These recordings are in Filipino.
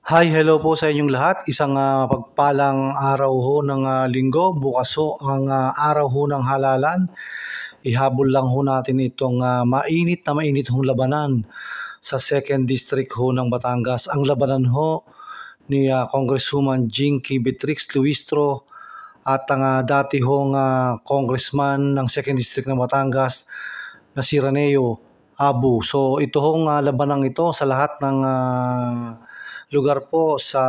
Hi, hello po sa inyong lahat. Isang pagpalang araw ho ng linggo. Bukas ho ang araw ho ng halalan. Ihabol lang ho natin itong mainit hong labanan sa 2nd District ho ng Batangas. Ang labanan ho ni Congresswoman Jinky Beatrix Luistro at ang dati hong congressman ng 2nd District ng Batangas na si Raneo Abu. So ito hong labanang ito sa lahat ng lugar po sa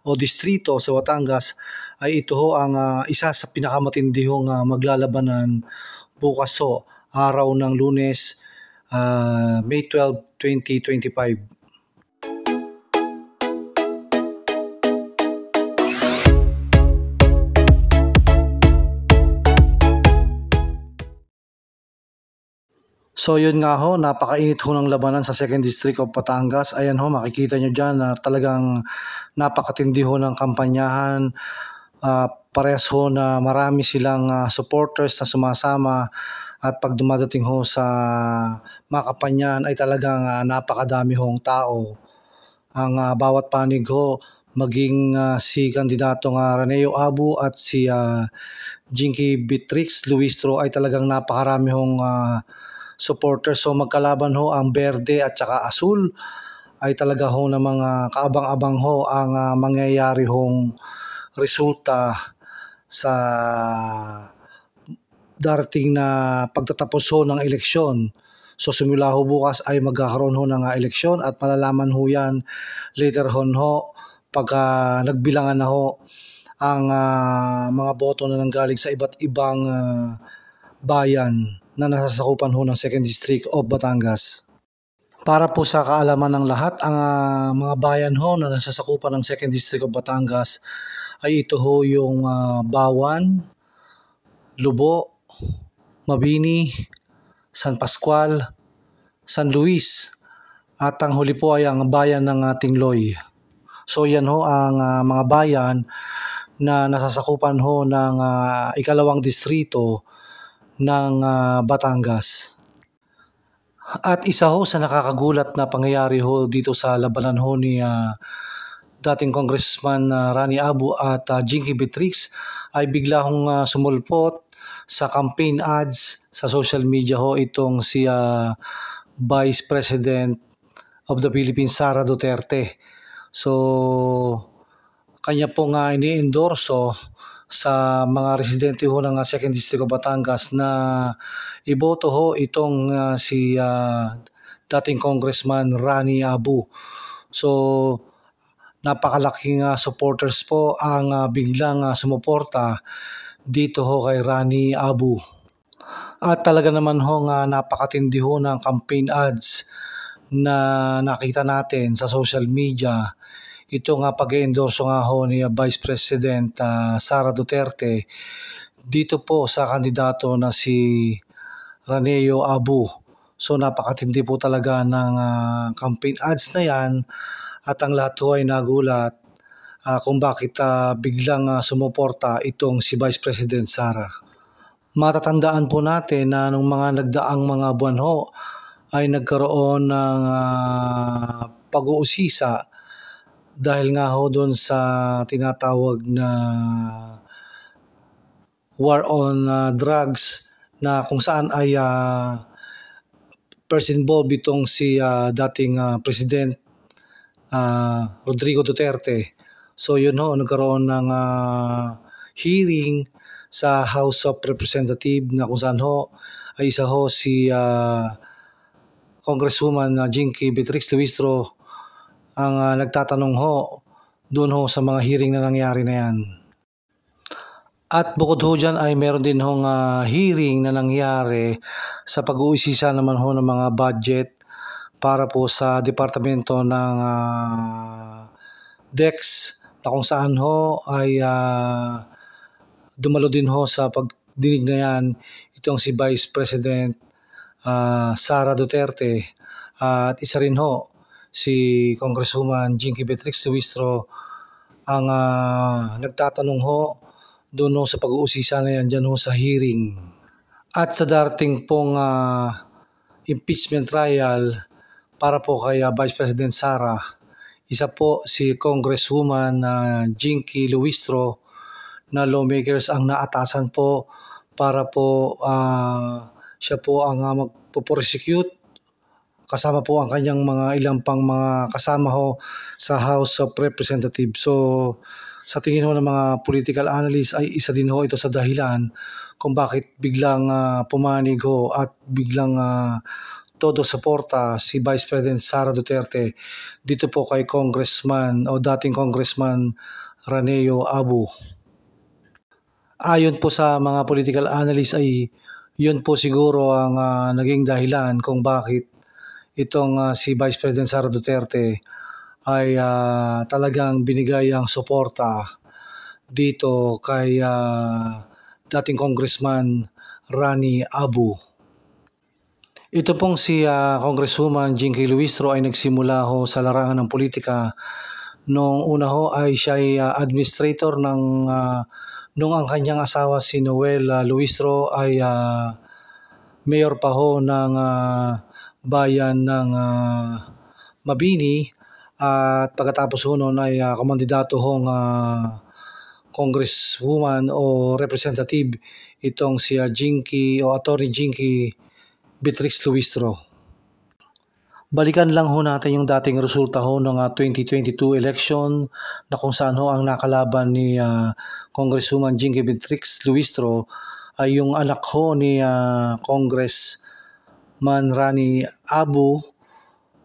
o distrito sa Batangas ay ito ho ang isa sa pinakamatindihong maglalabanan bukas ho, araw ng Lunes, May 12, 2025. So yun nga ho, napakainit ho ng labanan sa 2nd District of Batangas. Ayan ho, makikita nyo dyan na talagang napakatindi ho ng kampanyahan. Parehas ho na marami silang supporters na sumasama at pag dumadating ho sa mga kampanyahan ay talagang napakadami hong tao. Ang bawat panig ho, maging si kandidatong Raneo Abu at si Jinky Beatrix Luistro ay talagang napakarami hong supporters. So magkalaban ho ang berde at saka asul ay talaga ho na mga kaabang-abang ho ang mangyayari hong resulta sa darating na pagtatapos ho ng eleksyon. So simula ho bukas ay magkakaroon ho ng eleksyon at malalaman ho yan later on ho pag nagbilangan na ho ang mga boto na nanggaling sa iba't ibang bayan na nasasakupan ho ng 2nd District of Batangas. Para po sa kaalaman ng lahat, ang mga bayan ho na nasasakupan ng 2nd District of Batangas ay ito ho yung Bawan, Lubo, Mabini, San Pascual, San Luis, at ang huli po ay ang bayan ng Tingloy. So yan ho ang mga bayan na nasasakupan ho ng ikalawang distrito ng Batangas. At isa ho sa nakakagulat na pangyayari ho dito sa labanan ho ni dating Congressman Rani Abu at Jinky Beatrix ay bigla hong sumulpot sa campaign ads sa social media ho itong si Vice President of the Philippines, Sara Duterte. So kanya pong ini-endorso sa mga residente ho ng 2nd District of Batangas na iboto ho itong si dating Congressman Rani Abu. So napakalaking supporters po ang biglang sumuporta dito ho kay Rani Abu. At talaga naman ho napakatindi ho ng campaign ads na nakita natin sa social media. Ito nga pag-endorso nga ho ni Vice President Sara Duterte dito po sa kandidato na si Raneo Abu. So napakatindi po talaga ng campaign ads na yan at ang lahat ho ay nagulat kung bakit biglang sumuporta itong si Vice President Sara. Matatandaan po natin na nung mga nagdaang mga buwan ho ay nagkaroon ng pag-uusisa dahil nga ho doon sa tinatawag na war on drugs na kung saan ay first involved itong si dating President Rodrigo Duterte. So yun ho, nagkaroon ng hearing sa House of Representatives na kung saan ho ay isa ho si Congresswoman Jinky Beatrix Luistro ang nagtatanong ho doon ho sa mga hearing na nangyari na yan. At bukod ho dyan ay meron din hong hearing na nangyari sa pag-uusisa naman ho ng mga budget para po sa departamento ng DEX na kung saan ho ay dumalo din ho sa pagdinig na yan itong si Vice President Sara Duterte at isa rin ho si Congresswoman Jinky Beatrix Luistro ang nagtatanong ho doon ho sa pag-uusisa na yan dyan ho sa hearing. At sa darating pong impeachment trial para po kay Vice President Sara, Isa po si Congresswoman Jinky Luistro na lawmakers ang naatasan po para po siya po ang magpo-prosecute kasama po ang kanyang mga ilang pang mga kasama ho sa House of Representatives. So sa tingin ho ng mga political analysts ay isa din ho ito sa dahilan kung bakit biglang pumanig ho at biglang todo suporta si Vice President Sara Duterte dito po kay Congressman o dating Congressman Raneo Abu. Ayon po sa mga political analysts ay yun po siguro ang naging dahilan kung bakit itong si Vice President Sara Duterte ay talagang binigay ang suporta dito kay dating Congressman Rani Abu. Ito pong si Congresswoman Jinky Luistro ay nagsimula ho sa larangan ng politika. Noong una ho ay siya ay administrator ng nung ang kanyang asawa si Noel Luistro ay mayor pa ho ng bayan ng Mabini at pagkatapos ho noon ay kumandidato hong congresswoman o representative itong si Jinky o Attorney Jinky Beatrix Luistro. Balikan lang ho natin yung dating resulta ho ng 2022 election na kung saan ho ang nakalaban ni Congresswoman Jinky Beatrix Luistro ay yung anak ho ni Congressman Rani Abu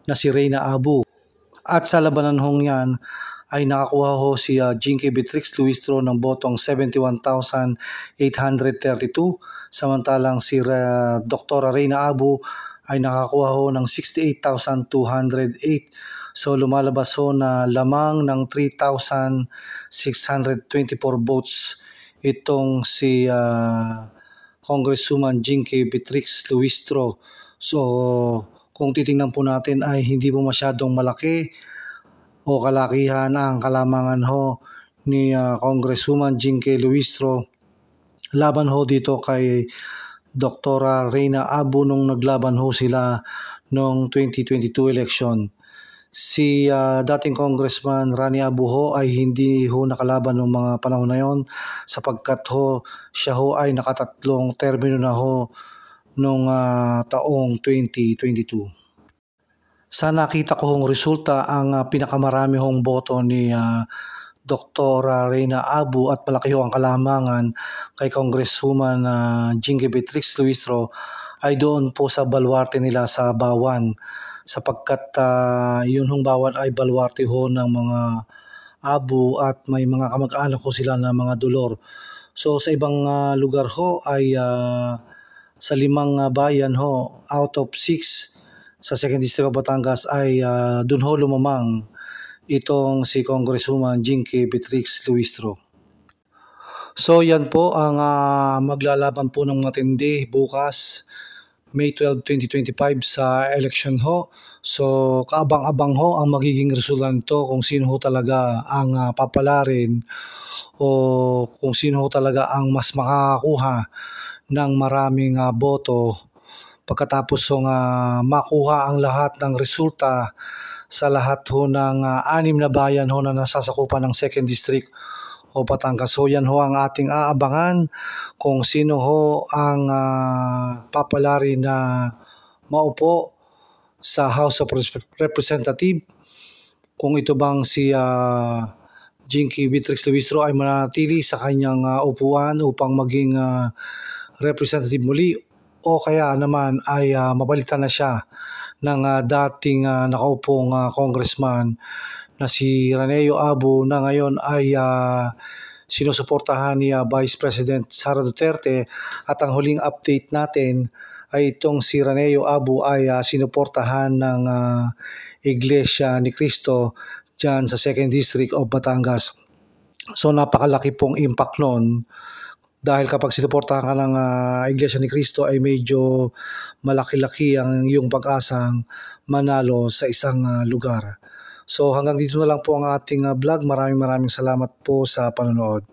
na si Reyna Abu. At sa labanan hong yan ay nakakuha ho si Jinky Beatrix Luistro ng botong 71,832 samantalang si Dr. Reyna Abu ay nakakuha ho ng 68,208. So lumalabas ho na lamang ng 3,624 votes itong si Congresswoman Jinky Beatrix Luistro. So kung titingnan po natin ay hindi po masyadong malaki o kalakihan ang kalamangan ho ni Congresswoman Jinky Luistro laban ho dito kay Dr. Reyna Abu nung naglaban ho sila noong 2022 election. Si dating Congressman Rani Abu ho ay hindi ho nakalaban noong mga panahon na yon sapagkat ho siya ho ay nakatatlong termino na ho noong taong 2022. Sa nakita ko hong resulta, ang pinakamarami hong boto ni Dr. Reyna Abu at malaki ho ang kalamangan kay Congresswoman Jinky Beatrix Luistro ay doon po sa baluarte nila sa Bawan sapagkat yun hong Bawan ay baluarte ho ng mga Abu at may mga kamag-anak ho sila na mga Dolor. So sa ibang lugar ho ay sa 5 bayan ho out of 6 sa 2nd District of Batangas ay doon ho lumamang itong si Congresswoman Jinky Beatrix Luistro. So yan po ang maglalaban po ng matindi bukas May 12, 2025 sa election ho. So kaabang-abang ho ang magiging resulta nito kung sino ho talaga ang papalarin o kung sino ho talaga ang mas makakakuha ng maraming boto pagkatapos makuha ang lahat ng resulta sa lahat ho ng 6 na bayan ho na nasasakupan ng 2nd District o Batangas. So yan ho ang ating aabangan kung sino ho ang papalari na maupo sa House of Representatives. Kung ito bang si Jinky Beatrix Luistro ay mananatili sa kanyang upuan upang maging representative muli o kaya naman ay mapalitan na siya ng dating nakaupong congressman na si Raneo Abu na ngayon ay sinusuportahan ni Vice President Sara Duterte at ang huling update natin ay itong si Raneo Abu ay sinuportahan ng Iglesia ni Cristo dyan sa 2nd District of Batangas. So napakalaki pong impact nun dahil kapag sinuportahan ka ng Iglesia ni Cristo ay medyo malaki-laki ang iyong pag-asang manalo sa isang lugar. So hanggang dito na lang po ang ating vlog. Maraming salamat po sa panonood.